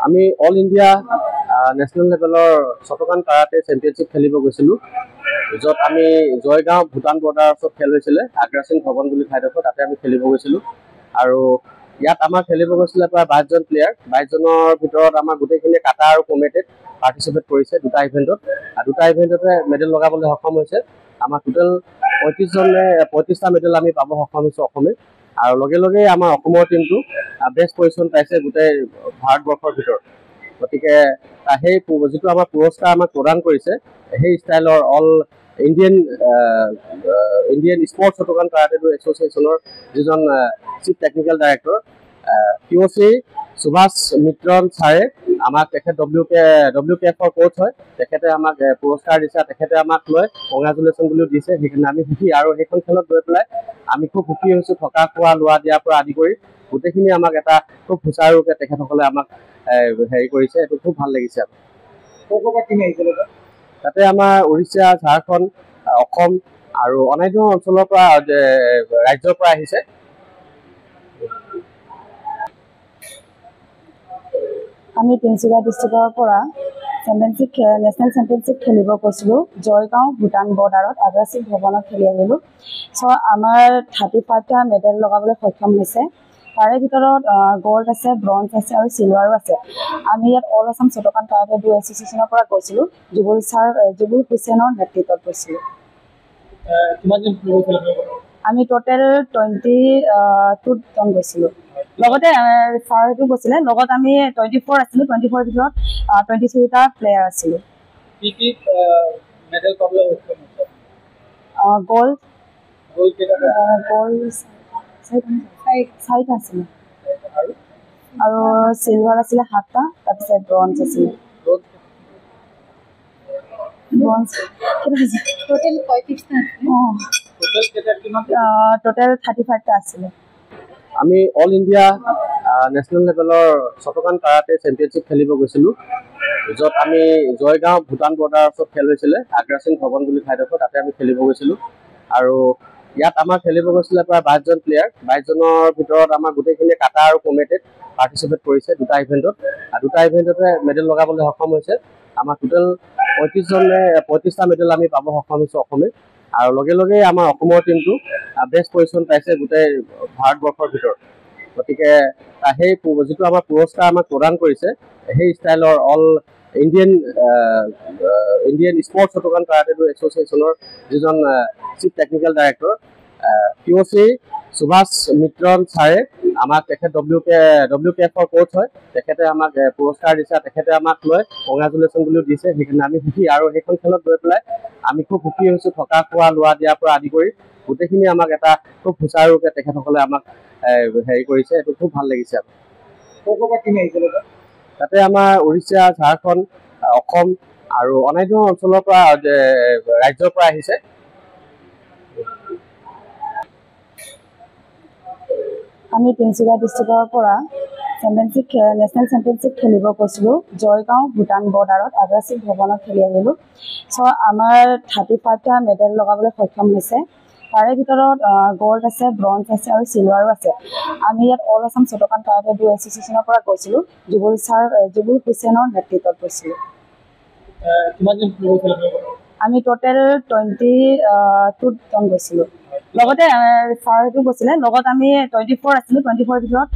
আমি all India national লেভেলৰ Shotokan karate championship খেলিব গৈছিলোঁ, য'ত আমি জয়গাঁও ভূটান বৰ্ডাৰৰ ওচৰত খেল হৈছিলে আগ্ৰা সিং ভৱন বুলি ঠাইডোখৰ, তাতে আমি খেলিব গৈছিলোঁ। আৰু ইয়াত আমাৰ খেলিব গৈছিলে প্ৰায় 22জন প্লেয়াৰ। 22জনৰ ভিতৰত আমাৰ গোটেইখিনিয়ে কাটা আৰু কমেটেড পাৰ্টিচিপেট কৰিছে দুটা ইভেণ্টত, আৰু দুটা ইভেণ্টতে মেডেল লগাবলৈ সক্ষম হৈছে। আমাৰ টোটেল 35টা মেডেল আমি পাব সক্ষম হৈছোঁ অসমে। আৰু লগে লগে আমাৰ অসমৰ টিমটো বেষ্ট পজিশ্যন পাইছে গোটেই ভাৰতবৰ্ষৰ ভিতৰত। গতিকে সেই যিটো আমাৰ পুৰস্কাৰ আমাক প্ৰদান কৰিছে, সেই ষ্টাইলৰ all Indian sports Shotokan karate do এছ'চিয়েশ্যনৰ যিজন chief technical director POC Subhash মিত্ৰন ছাৰে, আমাক তেখেত WKF-ৰ কোচ হয়, তেখেতে আমাক পুৰস্কাৰ দিছে, তেখেতে আমাক লৈ কংগ্ৰেচুলেশ্যন বুলিও দিছে। সেইকাৰণে আমি সুখী, আৰু সেইখন খেলত গৈ পেলাই আমি খুব সুখী হৈছোঁ। থকা খোৱা লোৱা দিয়াৰ পৰা আদি কৰি গোটেইখিনি আমাক এটা খুব সুচাৰুৰূপে তেখেতসকলে আমাক হেৰি কৰিছে, এইটো খুব ভাল লাগিছে। তাতে আমাৰ উৰিষ্যা, ঝাৰখণ্ড, অসম আৰু অন্যান্য অঞ্চলৰ পৰা ৰাজ্যৰ পৰা আহিছে। আমি তিনিচুকীয়া ডিষ্ট্ৰিক্টৰ পৰা নেশ্যনেল চেম্পিয়নশ্বিপ খেলিব গৈছিলোঁ জয়গাঁও ভূটান বৰ্ডাৰত আগ্ৰা সিং ভৱনত খেলি আহিলোঁ। চ' আমাৰ 35টা মেডেল লগাবলৈ সক্ষম হৈছে। তাৰে ভিতৰত গ'ল্ড আছে, ব্ৰঞ্জ আছে আৰু চিলভাৰো আছে। আমি ইয়াত all Assam Shotokan karate do এছ'চিয়েশ্যনৰ পৰা গৈছিলোঁ, জুবুল হুছেইনৰ নেতৃত্বত গৈছিলোঁ। আমি টোটেল 22জন গৈছিলোঁ। লগতে ছাৰটো গৈছিলে, লগত আমি 24 আছিলোঁ। 24ৰ ভিতৰত 23টা প্লেয়াৰ আছিলোঁ। গ'ল্ড 4টা আছিলে, আৰু চিলভাৰ আছিলে 7টা, তাৰপিছত ব্ৰঞ্জ আছিলে। টোটেল 35টা আছিলে। আমি অল ইণ্ডিয়া নেশ্যনেল লেভেলৰ শতকান কাৰাটে চেম্পিয়নশ্বিপ খেলিব গৈছিলোঁ, য'ত আমি জয়গাঁও ভূটান বৰ্ডাৰৰ ওচৰত খেল হৈছিলে আগ্ৰা সিং ভৱন বুলি ঠাইডোখৰ, তাতে আমি খেলিব গৈছিলোঁ। আৰু ইয়াত আমাৰ খেলিব গৈছিলে প্ৰায় 22জন প্লেয়াৰ। 22জনৰ ভিতৰত আমাৰ গোটেইখিনিয়ে কাটা আৰু কমেটেড পাৰ্টিচিপেট কৰিছে দুটা ইভেণ্টত, আৰু দুটা ইভেণ্টতে মেডেল লগাবলৈ সক্ষম হৈছে। আমাৰ টোটেল 35টা মেডেল আমি পাব সক্ষম হৈছোঁ অসমে। আৰু লগে লগে আমাৰ অসমৰ টিমটো বেষ্ট পজিশ্যন পাইছে গোটেই ভাৰতবৰ্ষৰ ভিতৰত। গতিকে সেই যিটো আমাৰ পুৰস্কাৰ আমাক প্ৰদান কৰিছে, সেই ষ্টাইলৰ all Indian sports Shotokan karate do এছ'চিয়েশ্যনৰ যিজন chief technical director POC Subhash মিত্ৰন ছাৰে, আমাক তেখেত WKF-ৰ কোচ হয়, তেখেতে আমাক পুৰস্কাৰ দিছে, তেখেতে আমাক লৈ কংগ্ৰেচুলেশ্যন বুলিও দিছে। সেইকাৰণে আমি সুখী, আৰু সেইখন খেলত গৈ পেলাই আমি খুব সুখী হৈছোঁ। থকা খোৱা লোৱা দিয়াৰ পৰা আদি কৰি গোটেইখিনি আমাক এটা খুব সুচাৰুৰূপে তেখেতসকলে আমাক হেৰি কৰিছে, এইটো খুব ভাল লাগিছে। তাতে আমাৰ উৰিষ্যা, ঝাৰখণ্ড, অসম আৰু অন্যান্য অঞ্চলৰ পৰা ৰাজ্যৰ পৰা আহিছে। আমি তিনিচুকীয়া ডিষ্ট্ৰিক্টৰ পৰা নেশ্যনেল চেম্পিয়নশ্বিপ খেলিব গৈছিলোঁ জয়গাঁও ভূটান বৰ্ডাৰত আগ্ৰা সিং ভৱনত খেলি আহিলোঁ। চ' আমাৰ 35টা মেডেল লগাবলৈ সক্ষম হৈছে। তাৰে ভিতৰত গ'ল্ড আছে, ব্ৰঞ্জ আছে আৰু চিলভাৰো আছে। আমি ইয়াত all Assam Shotokan karate do এছ'চিয়েশ্যনৰ পৰা গৈছিলোঁ, জুবুল হুছেইনৰ নেতৃত্বত গৈছিলোঁ। আমি টোটেল 22জন গৈছিলোঁ। লগতে ছাৰটো গৈছিলে, লগত আমি 24 আছিলোঁ। 24ৰ ভিতৰত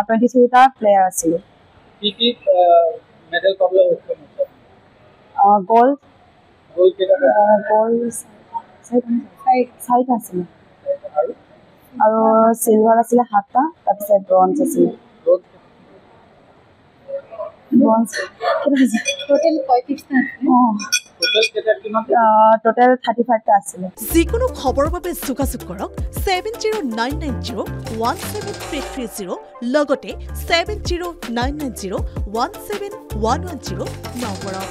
23টা প্লেয়াৰ আছিলোঁ। গ'ল্ড 4টা আছিলে, আৰু চিলভাৰ আছিলে 7টা, তাৰপিছত ব্ৰঞ্জ আছিলে। টোটেল 35টা আছিলে। যিকোনো খবৰৰ বাবে যোগাযোগ কৰক 7099017330 লগতে 7099017110 নম্বৰত।